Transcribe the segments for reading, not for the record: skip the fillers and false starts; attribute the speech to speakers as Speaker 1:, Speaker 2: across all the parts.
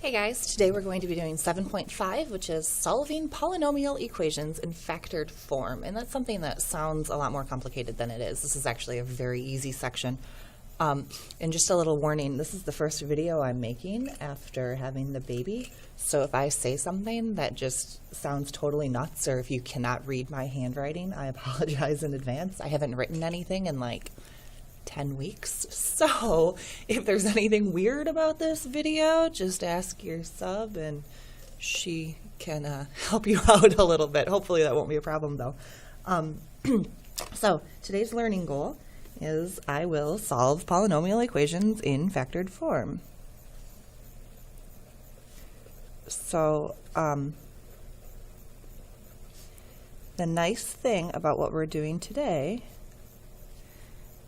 Speaker 1: Hey guys, today we're going to be doing 7.5, which is solving polynomial equations in factored form. And that's something that sounds a lot more complicated than it is. This is actually a very easy section. And just a little warning, this is the first video I'm making after having the baby. So if I say something that just sounds totally nuts, or if you cannot read my handwriting, I apologize in advance. I haven't written anything in like 10 weeks. So if there's anything weird about this video, just ask your sub and she can help you out a little bit. Hopefully that won't be a problem though. So today's learning goal is I will solve polynomial equations in factored form. So the nice thing about what we're doing today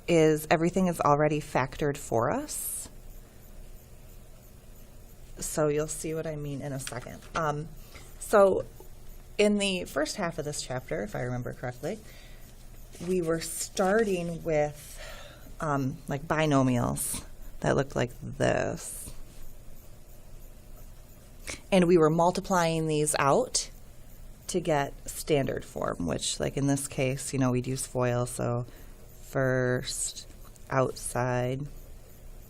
Speaker 1: is everything is already factored for us. So you'll see what I mean in a second. So in the first half of this chapter, if I remember correctly, we were starting with like binomials that looked like this. And we were multiplying these out to get standard form, which like in this case, you know, we'd use FOIL, so first, outside,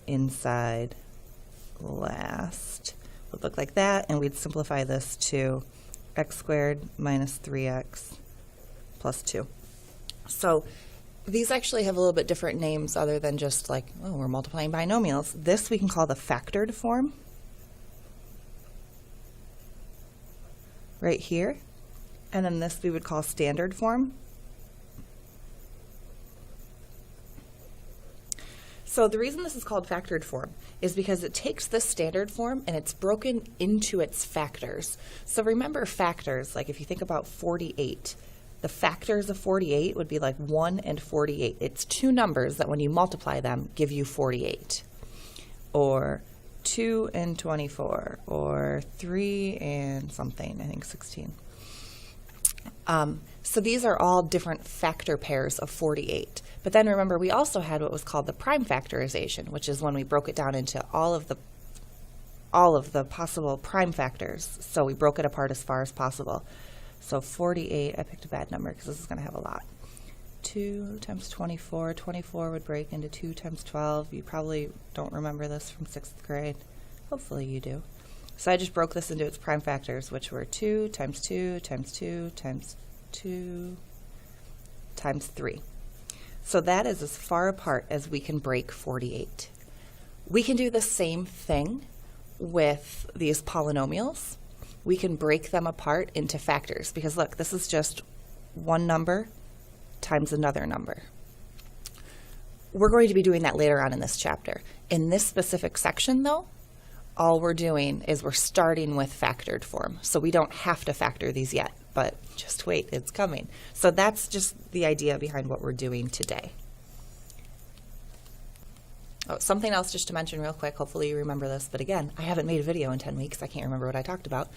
Speaker 1: inside, last would look like that, and we'd simplify this to x squared minus 3x plus 2. So these actually have a little bit different names other than just like, oh, we're multiplying binomials. This we can call the factored form right here, and then this we would call standard form. So the reason this is called factored form is because it takes this standard form and it's broken into its factors. So remember factors, like if you think about 48, the factors of 48 would be like 1 and 48. It's two numbers that when you multiply them give you 48. Or 2 and 24, or 3 and something, I think 16. So these are all different factor pairs of 48. But then remember, we also had what was called the prime factorization, which is when we broke it down into all of the possible prime factors. So we broke it apart as far as possible. So 48, I picked a bad number because this is going to have a lot. 2 times 24, 24 would break into 2 times 12. You probably don't remember this from 6th grade. Hopefully you do. So I just broke this into its prime factors, which were 2 times 2 times 2 times 2 times 3. So that is as far apart as we can break 48. We can do the same thing with these polynomials. We can break them apart into factors because look, this is just one number times another number. We're going to be doing that later on in this chapter. In this specific section though, all we're doing is we're starting with factored form. So we don't have to factor these yet, but just wait, it's coming. So that's just the idea behind what we're doing today. Oh, something else just to mention real quick, hopefully you remember this, but again, I haven't made a video in 10 weeks, I can't remember what I talked about.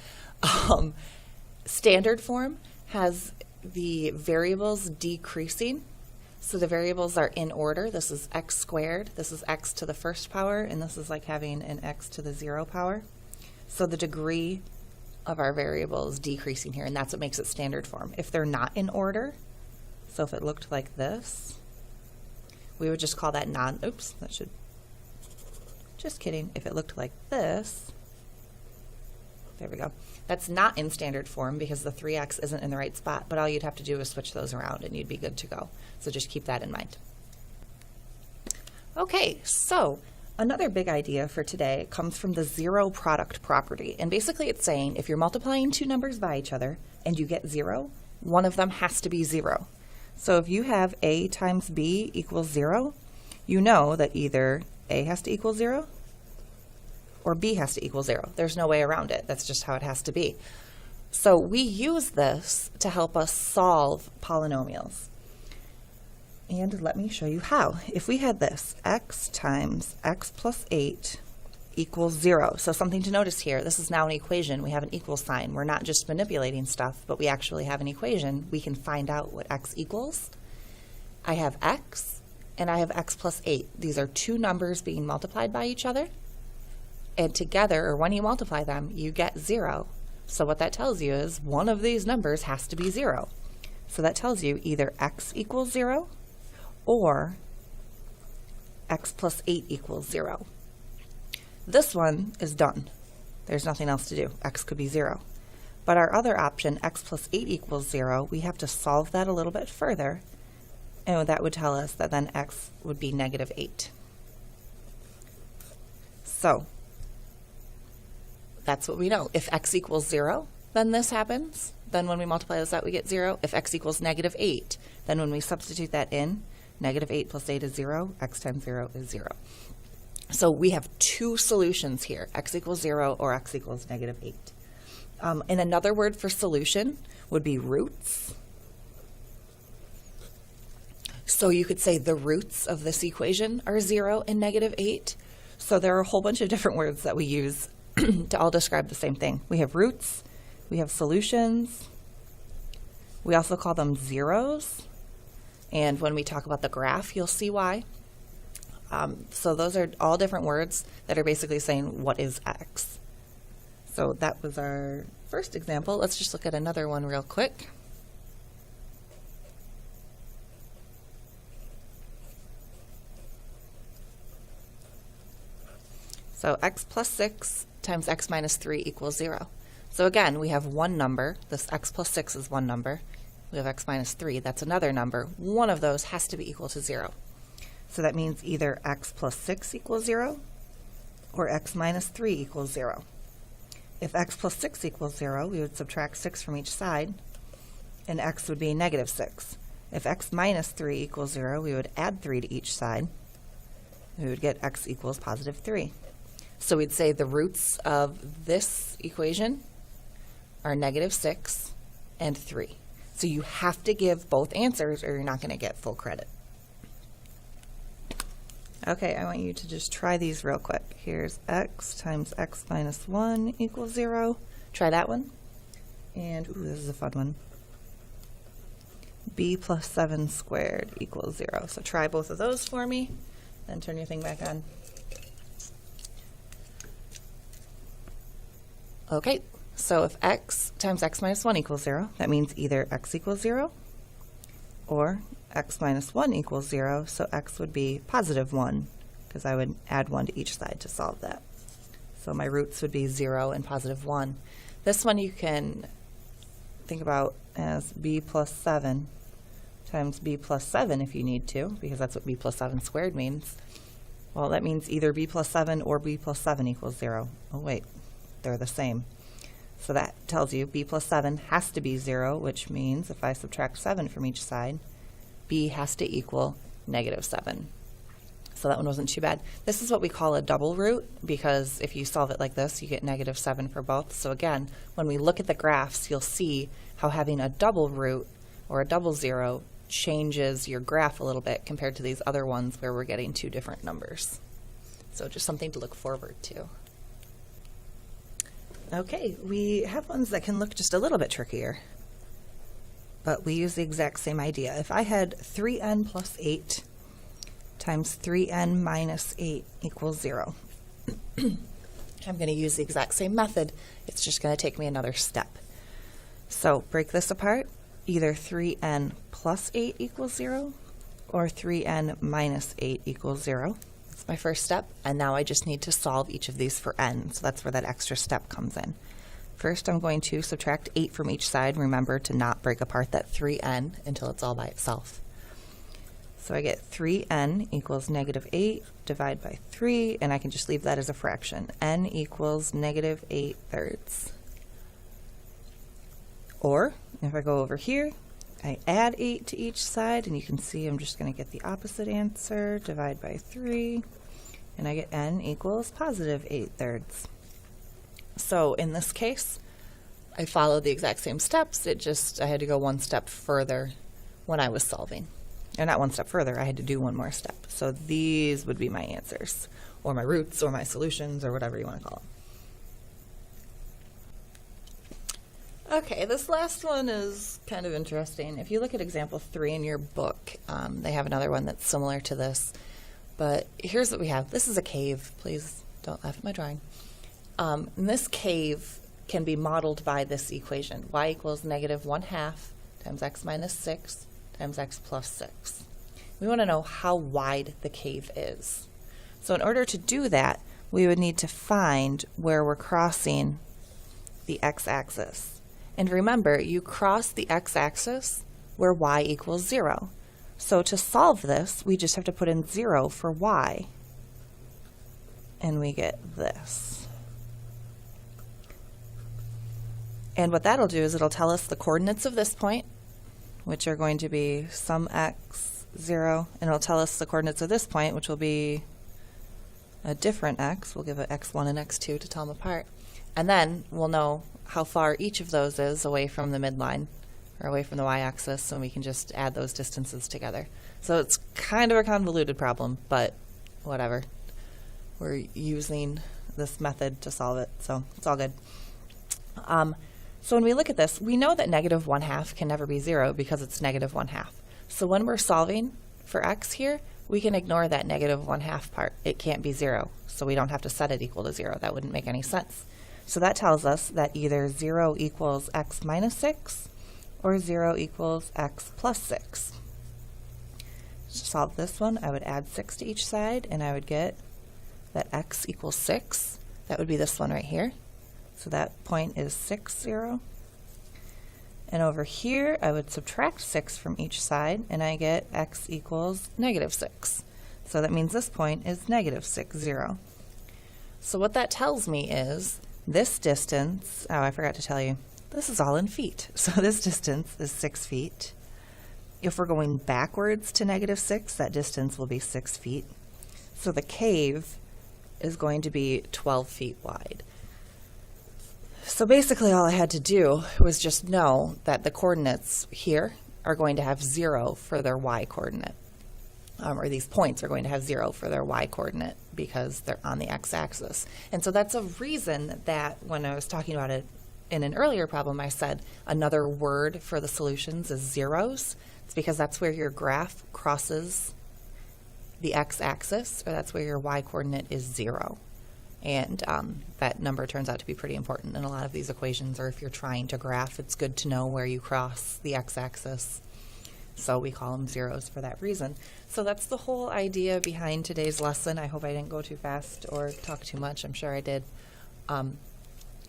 Speaker 1: Standard form has the variables decreasing. So the variables are in order. This is x squared, this is x to the first power, and this is like having an x to the 0 power. So the degree of our variable is decreasing here, and that's what makes it standard form. If they're not in order, so if it looked like this, we would just call that just kidding. If it looked like this, there we go. That's not in standard form because the 3x isn't in the right spot, but all you'd have to do is switch those around and you'd be good to go. So just keep that in mind. Okay, so another big idea for today comes from the zero product property. And basically it's saying if you're multiplying two numbers by each other and you get 0, one of them has to be 0. So if you have a times b equals 0, you know that either a has to equal 0 or b has to equal 0. There's no way around it. That's just how it has to be. So we use this to help us solve polynomials. And let me show you how. If we had this, x times x plus 8 equals 0. So something to notice here, this is now an equation. We have an equal sign. We're not just manipulating stuff, but we actually have an equation. We can find out what x equals. I have x, and I have x plus 8. These are two numbers being multiplied by each other. and together, or when you multiply them, you get 0. So what that tells you is one of these numbers has to be 0. So that tells you either x equals 0 or x plus 8 equals 0. This one is done. There's nothing else to do. X could be 0. But our other option, x plus 8 equals 0, we have to solve that a little bit further, and that would tell us that then x would be negative 8. So that's what we know. If x equals 0, then this happens. Then when we multiply this out, we get 0. If x equals negative 8, then when we substitute that in, negative 8 plus 8 is 0. X times 0 is 0. So we have two solutions here, x equals 0 or x equals negative 8. And another word for solution would be roots. So you could say the roots of this equation are 0 and negative 8. So there are a whole bunch of different words that we use to all describe the same thing. We have roots, we have solutions, we also call them zeros, and when we talk about the graph, you'll see why. So those are all different words that are basically saying what is x. So that was our first example. Let's just look at another one real quick. So x plus 6 times x minus 3 equals 0. So again, we have one number. This x plus 6 is one number. We have x minus 3. That's another number. One of those has to be equal to 0. So that means either x plus 6 equals 0 or x minus 3 equals 0. If x plus 6 equals 0, we would subtract 6 from each side, and x would be negative 6. If x minus 3 equals 0, we would add 3 to each side. We would get x equals positive 3. So we'd say the roots of this equation are negative 6 and 3. So you have to give both answers or you're not going to get full credit. Okay, I want you to just try these real quick. Here's x times x minus 1 equals 0. Try that one. And, ooh, this is a fun one. B plus 7 squared equals 0. So try both of those for me, then turn your thing back on. Okay, so if x times x minus 1 equals 0, that means either x equals 0 or x minus 1 equals 0, so x would be positive 1, because I would add 1 to each side to solve that. So my roots would be 0 and positive 1. This one you can think about as b plus 7 times b plus 7 if you need to, because that's what b plus 7 squared means. Well, that means either b plus 7 or b plus 7 equals 0. Oh wait, they're the same. So that tells you b plus 7 has to be 0, which means if I subtract 7 from each side, b has to equal negative 7. So that one wasn't too bad. This is what we call a double root, because if you solve it like this, you get negative 7 for both. So again, when we look at the graphs, you'll see how having a double root or a double zero changes your graph a little bit compared to these other ones where we're getting two different numbers. So just something to look forward to. Okay, we have ones that can look just a little bit trickier, but we use the exact same idea. If I had 3n plus 8 times 3n minus 8 equals 0, I'm going to use the exact same method. It's just going to take me another step. So break this apart. Either 3n plus 8 equals 0 or 3n minus 8 equals 0. That's my first step, and now I just need to solve each of these for n, so that's where that extra step comes in. First, I'm going to subtract 8 from each side. Remember to not break apart that 3n until it's all by itself. So I get 3n equals negative 8 divided by 3, and I can just leave that as a fraction. N equals negative 8 thirds. Or, if I go over here, I add 8 to each side, and you can see I'm just going to get the opposite answer, divide by 3, and I get n equals positive 8 thirds. So in this case, I followed the exact same steps, I had to go one step further when I was solving. Or not one step further, I had to do one more step. So these would be my answers, or my roots, or my solutions, or whatever you want to call them. Okay, this last one is kind of interesting. If you look at example 3 in your book, they have another one that's similar to this. But here's what we have. This is a cave. Please Don't laugh at my drawing. And this cave can be modeled by this equation. Y equals -1/2 times x minus 6 times x plus 6. We want to know how wide the cave is. So in order to do that, we would need to find where we're crossing the x-axis. And remember, you cross the x-axis where y equals 0. So to solve this, we just have to put in 0 for y. And we get this. And what that'll do is it'll tell us the coordinates of this point, which are going to be some x, 0, and it'll tell us the coordinates of this point, which will be a different x. We'll give it x1 and x2 to tell them apart. And then we'll know how far each of those is away from the midline, or away from the y-axis, and we can just add those distances together. So it's kind of a convoluted problem, but whatever. We're using this method to solve it, so it's all good. So when we look at this, we know that -1/2 can never be 0 because it's -1/2. So when we're solving for x here, we can ignore that -1/2 part. It can't be 0, so we don't have to set it equal to 0. That wouldn't make any sense. So that tells us that either 0 equals x minus 6 or 0 equals x plus 6. To solve this one, I would add 6 to each side, and I would get that x equals 6. That would be this one right here. So that point is 6, 0. And over here, I would subtract 6 from each side, and I get x equals -6. So that means this point is -6, 0. So what that tells me is this distance, oh, I forgot to tell you, this is all in feet. So this distance is 6 feet. If we're going backwards to -6, that distance will be 6 feet. So the cave is going to be 12 feet wide. So basically all I had to do was just know that the coordinates here are going to have 0 for their y coordinate. Or these points are going to have 0 for their y coordinate because they're on the x-axis. And so that's a reason that when I was talking about it in an earlier problem, I said another word for the solutions is zeros. It's because that's where your graph crosses the x-axis, or that's where your y coordinate is 0. And that number turns out to be pretty important in a lot of these equations, or if you're trying to graph, it's good to know where you cross the x-axis. So we call them zeros for that reason. So that's the whole idea behind today's lesson. I hope I didn't go too fast or talk too much. I'm sure I did.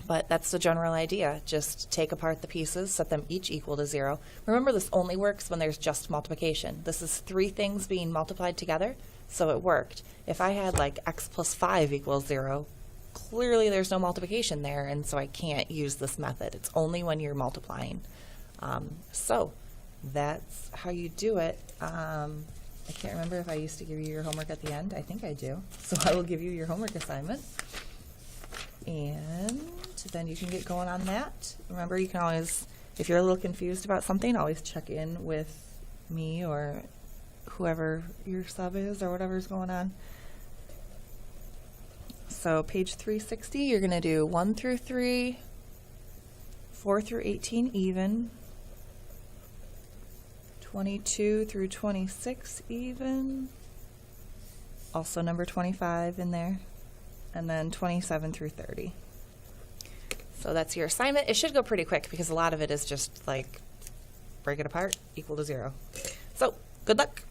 Speaker 1: But that's the general idea. Just take apart the pieces, set them each equal to 0. Remember, this only works when there's just multiplication. This is 3 things being multiplied together, so it worked. If I had like x plus 5 equals 0, clearly there's no multiplication there, and so I can't use this method. It's only when you're multiplying. So that's how you do it. I can't remember if I used to give you your homework at the end. I think I do. So I will give you your homework assignment. And then you can get going on that. Remember, you can always, if you're a little confused about something, always check in with me or whoever your sub is or whatever's going on. So page 360, you're going to do 1 through 3, 4 through 18 even, 22 through 26 even, also number 25 in there, and then 27 through 30. So that's your assignment. It should go pretty quick because a lot of it is just like break it apart, equal to 0. So good luck.